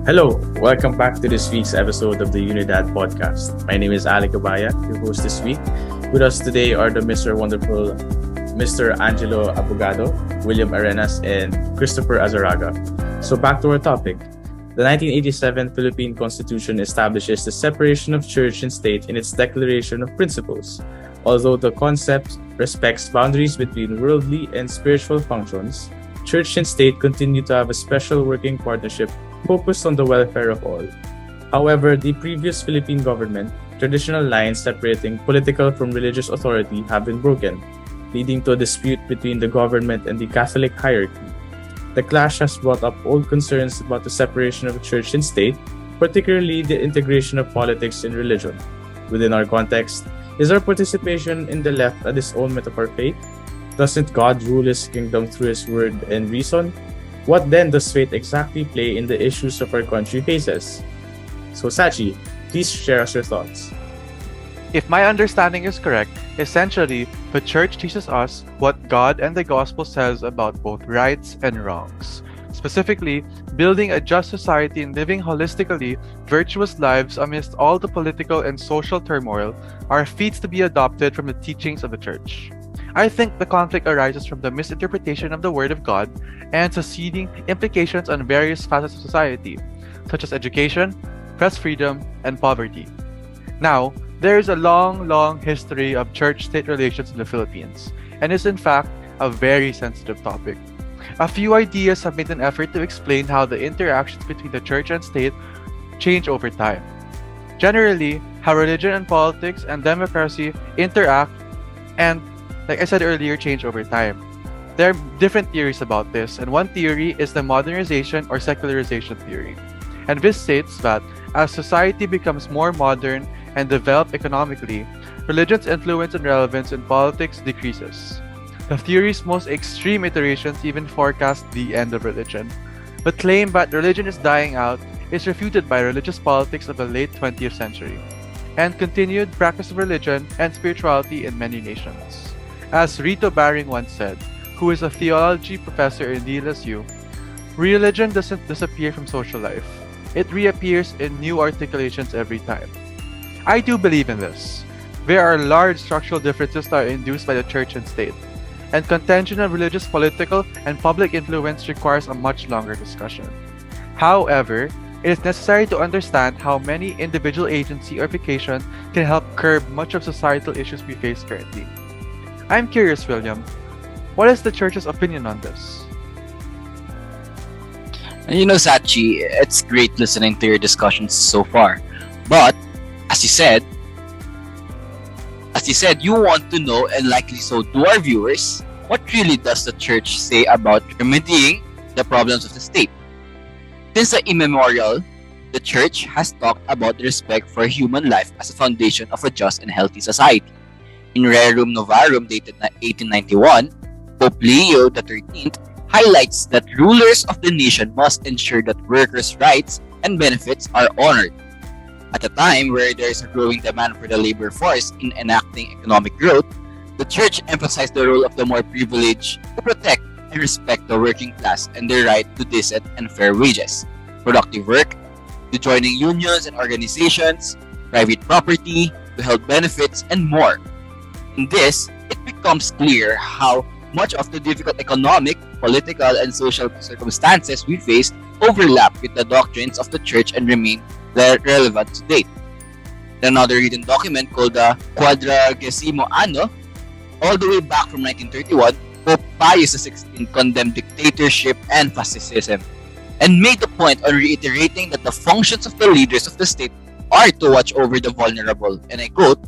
Hello, welcome back to this week's episode of the UNIDAD podcast. My name is Alec Abaya, your host this week. With us today are the Mr. Wonderful Mr. Angelo Abogado, William Arenas, and Christopher Azarraga. So back to our topic. The 1987 Philippine Constitution establishes the separation of church and state in its Declaration of Principles. Although the concept respects boundaries between worldly and spiritual functions, church and state continue to have a special working partnership focused on the welfare of all. However, the previous Philippine government, traditional lines separating political from religious authority have been broken, leading to a dispute between the government and the Catholic hierarchy. The clash has brought up old concerns about the separation of church and state, particularly the integration of politics and religion. Within our context, is our participation in the left a disownment of our faith? Doesn't God rule His kingdom through His word and reason? What then does faith exactly play in the issues of our country faces? So Sachi, please share us your thoughts. If my understanding is correct, essentially, the church teaches us what God and the gospel says about both rights and wrongs. Specifically, building a just society and living holistically virtuous lives amidst all the political and social turmoil are feats to be adopted from the teachings of the church. I think the conflict arises from the misinterpretation of the Word of God and succeeding implications on various facets of society, such as education, press freedom, and poverty. Now, there is a long history of church-state relations in the Philippines, and is in fact a very sensitive topic. A few ideas have made an effort to explain how the interactions between the church and state change over time. Generally, how religion and politics and democracy interact and, like I said earlier, change over time. There are different theories about this, and one theory is the modernization or secularization theory. And this states that as society becomes more modern and developed economically, religion's influence and relevance in politics decreases. The theory's most extreme iterations even forecast the end of religion. The claim that religion is dying out is refuted by religious politics of the late 20th century, and continued practice of religion and spirituality in many nations. As Rito Baring once said, who is a theology professor in DLSU, religion doesn't disappear from social life. It reappears in new articulations every time. I do believe in this. There are large structural differences that are induced by the church and state, and contention of religious, political, and public influence requires a much longer discussion. However, it is necessary to understand how many individual agency or vocation can help curb much of societal issues we face currently. I'm curious, William, what is the church's opinion on this? Sachi, it's great listening to your discussions so far. But, as you said, you want to know, and likely so do our viewers, what really does the church say about remedying the problems of the state? Since the immemorial, the church has talked about the respect for human life as a foundation of a just and healthy society. In Rerum Novarum dated 1891, Pope Leo XIII highlights that rulers of the nation must ensure that workers' rights and benefits are honored. At a time where there is a growing demand for the labor force in enacting economic growth, the church emphasized the role of the more privileged to protect and respect the working class and their right to decent and fair wages, productive work, to joining unions and organizations, private property, to health benefits, and more. In this, it becomes clear how much of the difficult economic, political, and social circumstances we face overlap with the doctrines of the church and remain relevant to date. Another written document called the Quadragesimo Anno, all the way back from 1931, Pope Pius XVI condemned dictatorship and fascism, and made the point on reiterating that the functions of the leaders of the state are to watch over the vulnerable, and I quote,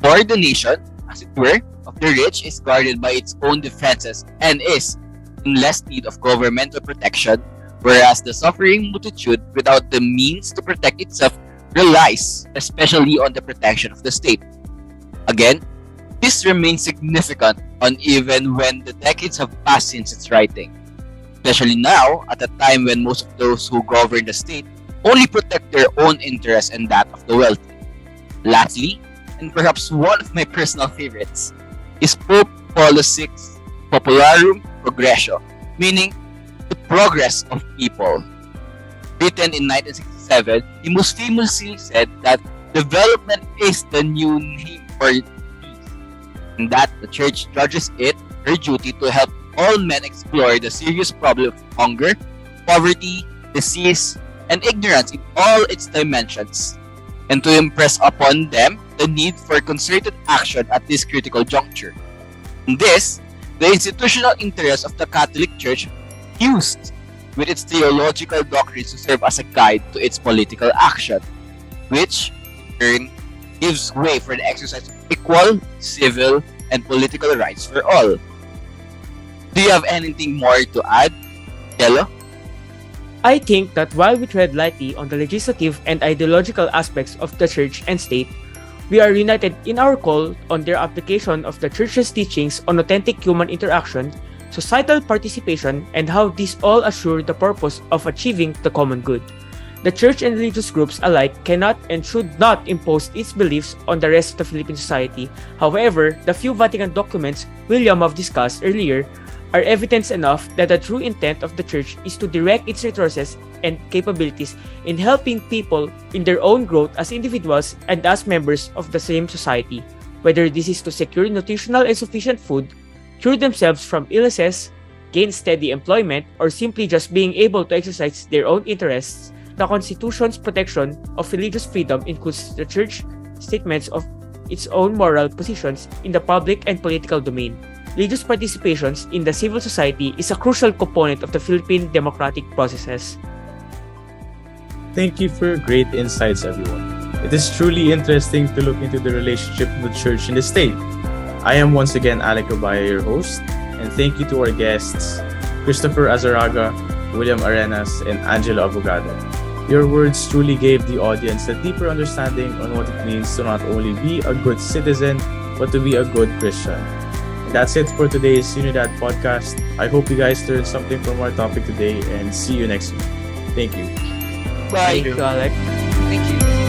"For the nation, as it were, of the rich is guarded by its own defenses and is in less need of governmental protection, whereas the suffering multitude without the means to protect itself relies especially on the protection of the state." Again, this remains significant even when the decades have passed since its writing, especially now at a time when most of those who govern the state only protect their own interests and that of the wealthy. Lastly, and perhaps one of my personal favorites, is Pope Paul VI's Popularum Progressio, meaning the progress of people. written in 1967, he most famously said that development is the new name for peace, and that the church judges it her duty to help all men explore the serious problem of hunger, poverty, disease, and ignorance in all its dimensions, and to impress upon them the need for concerted action at this critical juncture. In this, the institutional interests of the Catholic Church fused with its theological doctrines to serve as a guide to its political action, which in turn gives way for the exercise of equal, civil, and political rights for all. Do you have anything more to add, Yellow? I think that while we tread lightly on the legislative and ideological aspects of the church and state, we are united in our call on their application of the church's teachings on authentic human interaction, societal participation, and how these all assure the purpose of achieving the common good. The church and religious groups alike cannot and should not impose its beliefs on the rest of the Philippine society. However, the few Vatican documents William have discussed earlier are evidence enough that the true intent of the church is to direct its resources and capabilities in helping people in their own growth as individuals and as members of the same society, whether this is to secure nutritional and sufficient food, cure themselves from illnesses, gain steady employment, or simply just being able to exercise their own interests. The Constitution's protection of religious freedom includes the church statements of its own moral positions in the public and political domain. Religious participations in the civil society is a crucial component of the Philippine democratic processes. Thank you for great insights, everyone. It is truly interesting to look into the relationship of the church and the state. I am once again Alec Abaya, your host, and thank you to our guests, Christopher Azarraga, William Arenas, and Angelo Abogado. Your words truly gave the audience a deeper understanding on what it means to not only be a good citizen, but to be a good Christian. And that's it for today's UNIDAD podcast. I hope you guys learned something from our topic today, and see you next week. Thank you. Bye. Thank you, Alec. Thank you.